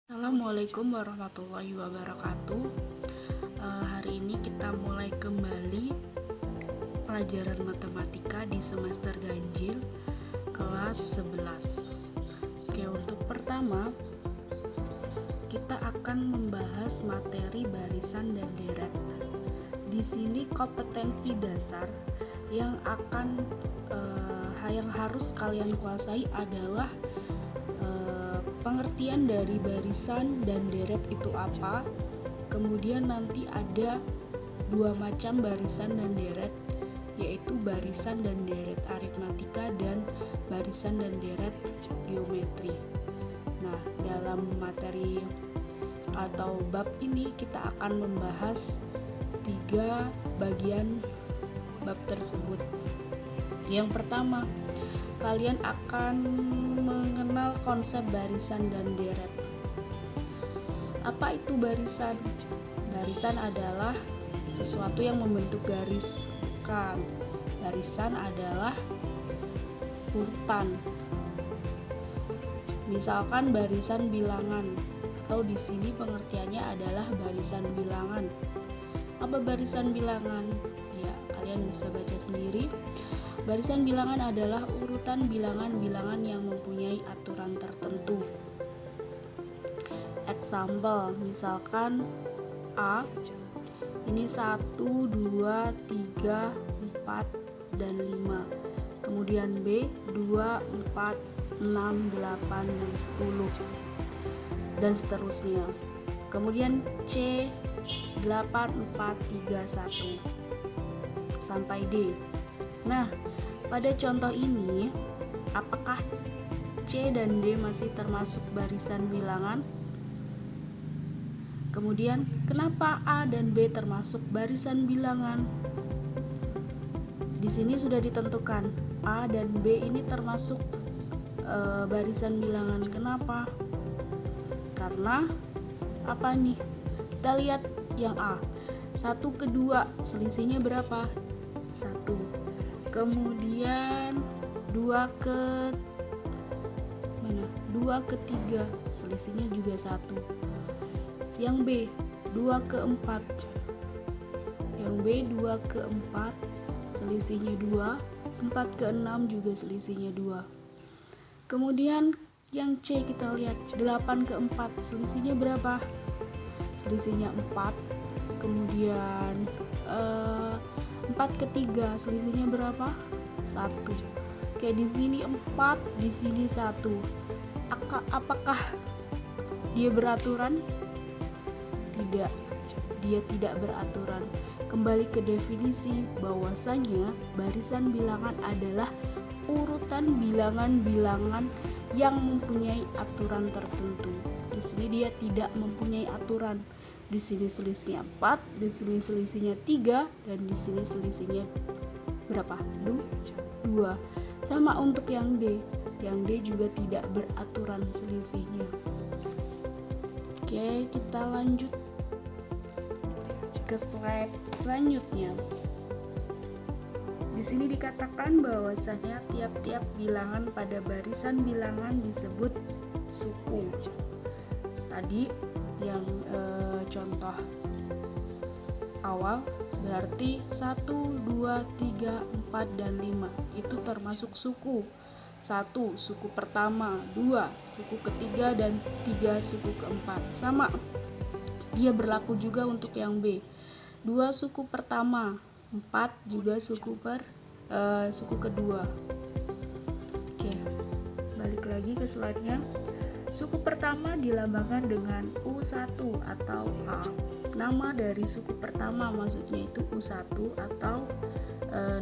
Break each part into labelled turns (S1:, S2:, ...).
S1: Assalamualaikum warahmatullahi wabarakatuh. Hari ini kita mulai kembali pelajaran matematika di semester ganjil kelas 11. Oke, untuk pertama kita akan membahas materi barisan dan deret. Di sini kompetensi dasar yang harus kalian kuasai adalah pengertian dari barisan dan deret itu apa. Kemudian nanti ada dua macam barisan dan deret, yaitu barisan dan deret aritmatika dan barisan dan deret geometri. Nah, dalam materi atau bab ini kita akan membahas 3 bagian bab tersebut. Yang pertama, kalian akan mengenal konsep barisan dan deret. Apa itu barisan? Barisan adalah sesuatu yang membentuk garis. Bukan. Barisan adalah urutan. Misalkan barisan bilangan, atau di sini pengertiannya adalah barisan bilangan. Apa barisan bilangan? Ya, kalian bisa baca sendiri. Barisan bilangan adalah urutan bilangan-bilangan yang mempunyai aturan tertentu. Example, misalkan A ini 1, 2, 3, 4, dan 5. Kemudian B 2, 4, 6, 8, dan 10. Dan seterusnya. Kemudian C 8, 4, 3, 1 sampai D. Nah, pada contoh ini, apakah C dan D masih termasuk barisan bilangan? Kemudian, kenapa A dan B termasuk barisan bilangan? Di sini sudah ditentukan, A dan B ini termasuk barisan bilangan. Kenapa? Karena apa nih? Kita lihat yang A. 1 ke 2, selisihnya berapa? 1. Kemudian 2 ke 3, selisihnya juga 1. Yang B 2 ke 4. Yang B 2 ke 4, selisihnya 2. 4 ke 6 juga selisihnya 2. Kemudian yang C kita lihat 8 ke 4, selisihnya berapa? Selisihnya 4. Kemudian 4 ke 3, selisihnya berapa? 1. Oke, di sini 4, di sini 1. Apakah dia beraturan? Tidak, dia tidak beraturan. Kembali ke definisi, bahwasanya barisan bilangan adalah urutan bilangan-bilangan yang mempunyai aturan tertentu. Di sini dia tidak mempunyai aturan. Di sini selisihnya 4, di sini selisihnya 3, dan di sini selisihnya berapa? 2. Sama untuk yang D. Yang D juga tidak beraturan selisihnya. Oke, kita lanjut ke slide selanjutnya. Di sini dikatakan bahwasanya tiap-tiap bilangan pada barisan bilangan disebut suku. Tadi yang contoh awal berarti 1, 2, 3, 4, dan 5 itu termasuk suku. 1 suku pertama, 2 suku ketiga, dan 3 suku keempat. Sama, dia berlaku juga untuk yang B. 2 suku pertama, 4 juga suku kedua. Oke, balik lagi ke slide-nya. Suku pertama dilambangkan dengan U1 atau A. Nama dari suku pertama maksudnya itu U1 atau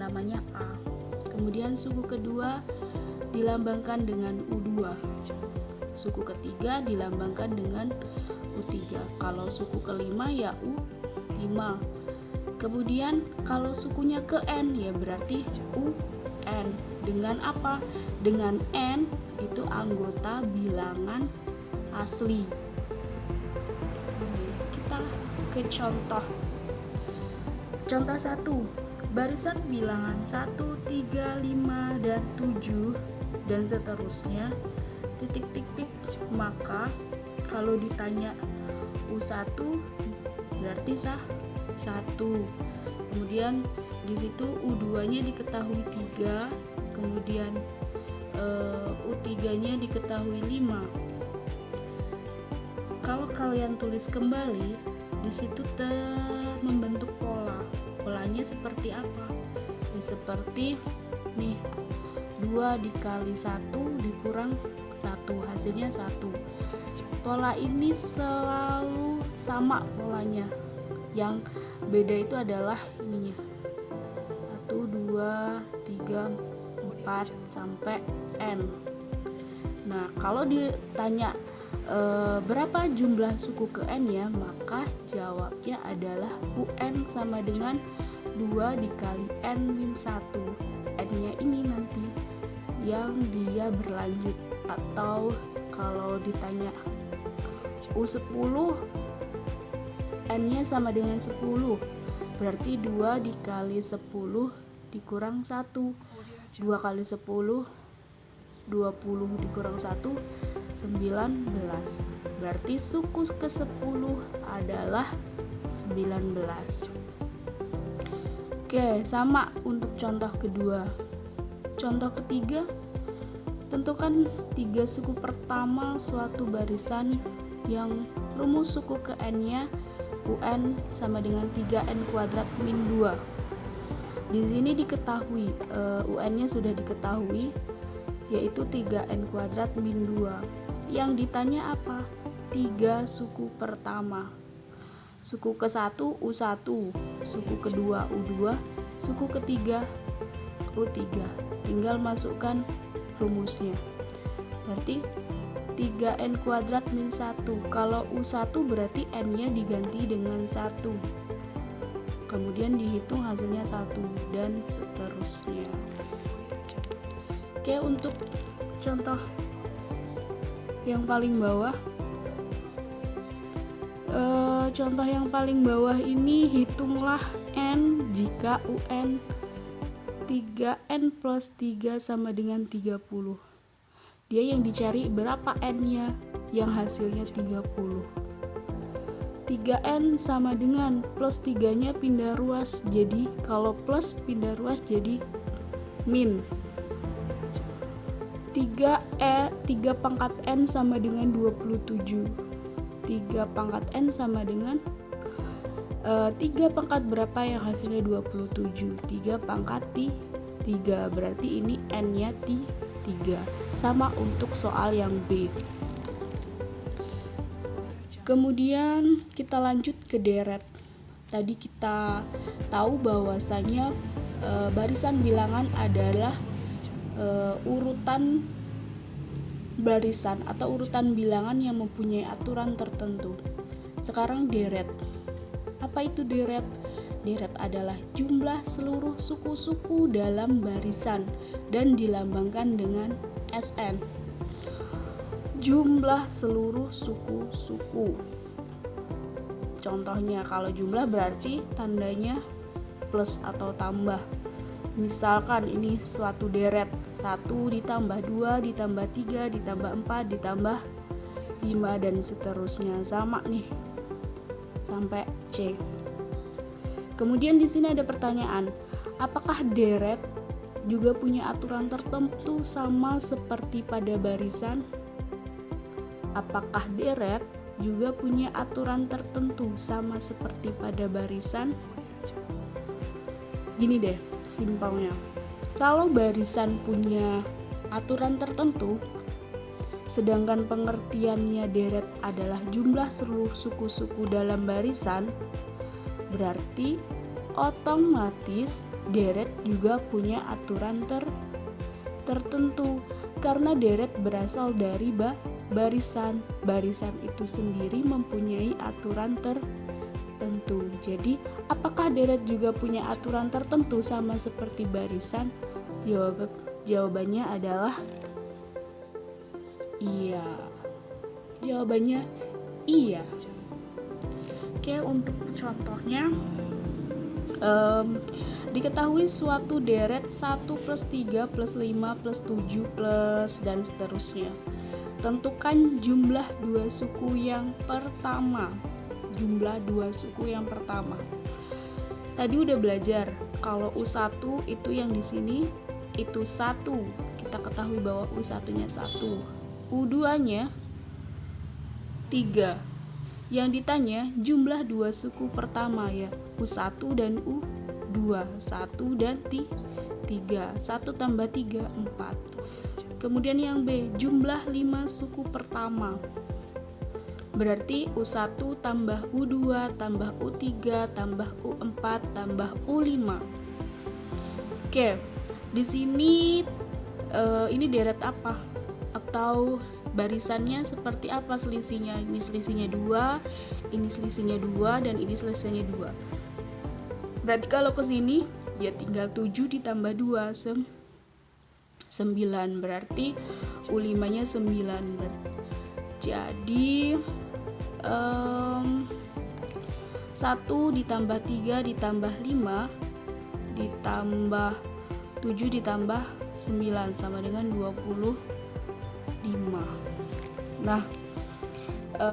S1: namanya A. Kemudian suku kedua dilambangkan dengan U2. Suku ketiga dilambangkan dengan U3. Kalau suku kelima ya U5. Kemudian kalau sukunya ke N ya berarti UN. Dengan apa? Dengan N itu anggota bilangan asli. Kita ke contoh. Contoh 1. Barisan bilangan 1, 3, 5, dan 7 dan seterusnya. Maka Kalau ditanya U1 berarti 1. Kemudian di situ U2-nya diketahui 3, kemudian U3-nya diketahui 5. Kalau kalian tulis kembali, di situ membentuk pola. Polanya seperti apa? Ya, seperti nih, 2 dikali 1 dikurang 1, hasilnya 1. Pola ini selalu sama polanya. Yang beda itu adalah ininya. 1, 2, 3, 4 sampai N. Nah, kalau ditanya berapa jumlah suku ke N ya, maka jawabnya adalah UN sama dengan 2 dikali N-1. N-nya ini nanti yang dia berlanjut, atau kalau ditanya U10 N-nya sama dengan 10, berarti 2 dikali 10 dikurang 1. 2 kali 10 20 dikurang 1 19. Berarti suku ke-10 adalah 19. Oke, sama untuk contoh kedua. Contoh ketiga, tentukan 3 suku pertama suatu barisan yang rumus suku ke N-nya UN sama dengan 3N kuadrat min 2. Di sini diketahui UN-nya sudah diketahui, yaitu 3N kuadrat min 2. Yang ditanya apa? 3 suku pertama. Suku ke-1 U1, suku kedua U2, suku ketiga U3. Tinggal masukkan rumusnya. Berarti 3N kuadrat min 1. Kalau U1 berarti N-nya diganti dengan 1. Kemudian dihitung hasilnya 1 dan seterusnya. Oke, untuk contoh yang paling bawah, contoh yang paling bawah ini, hitunglah N jika UN 3N plus 3 sama dengan 30. Dia yang dicari berapa N-nya, yang hasilnya 30. 3N sama dengan plus 3-nya pindah ruas, jadi kalau plus pindah ruas jadi min. 3 pangkat N sama dengan 27. 3 pangkat N sama dengan 3 pangkat berapa yang hasilnya 27. 3 pangkat 3, berarti ini N-nya 3. Sama untuk soal yang B. Kemudian kita lanjut ke deret. Tadi kita tahu bahwasanya barisan bilangan adalah urutan barisan atau urutan bilangan yang mempunyai aturan tertentu. Sekarang deret. Apa itu deret? Deret adalah jumlah seluruh suku-suku dalam barisan dan dilambangkan dengan SN. Jumlah seluruh suku-suku. Contohnya, kalau jumlah berarti tandanya plus atau tambah. Misalkan ini suatu deret, 1 ditambah 2 ditambah 3 ditambah 4 ditambah 5 dan seterusnya, sama nih sampai C. Kemudian di sini ada pertanyaan, apakah deret juga punya aturan tertentu sama seperti pada barisan? Apakah deret juga punya aturan tertentu sama seperti pada barisan? Gini deh, simpelnya. Kalau barisan punya aturan tertentu, sedangkan pengertiannya deret adalah jumlah seluruh suku-suku dalam barisan, berarti otomatis deret juga punya aturan tertentu, karena deret berasal dari barisan. Barisan itu sendiri mempunyai aturan tertentu. Jadi, apakah deret juga punya aturan tertentu sama seperti barisan? Jawabannya adalah iya. Jawabannya iya. Oke, untuk contohnya, diketahui suatu deret 1 plus 3 plus 5 plus 7 plus dan seterusnya. Tentukan jumlah dua suku yang pertama. Jumlah dua suku yang pertama. Tadi udah belajar kalau U1 itu yang di sini itu 1. Kita ketahui bahwa U1-nya 1. U2-nya 3. Yang ditanya jumlah dua suku pertama ya, U1 dan U2. 1 dan 3. 1 tambah 3, 4. Kemudian yang B, jumlah 5 suku pertama. Berarti U1 tambah U2 tambah U3 tambah U4 tambah U5. Oke, di sini ini deret apa? Atau barisannya seperti apa selisihnya? Ini selisihnya 2, ini selisihnya 2, dan ini selisihnya 2. Berarti kalau ke sini ya tinggal 7 ditambah 2, 9, berarti U5-nya 9. Jadi 1 ditambah 3 ditambah 5 ditambah 7 ditambah 9 sama dengan 25. Nah,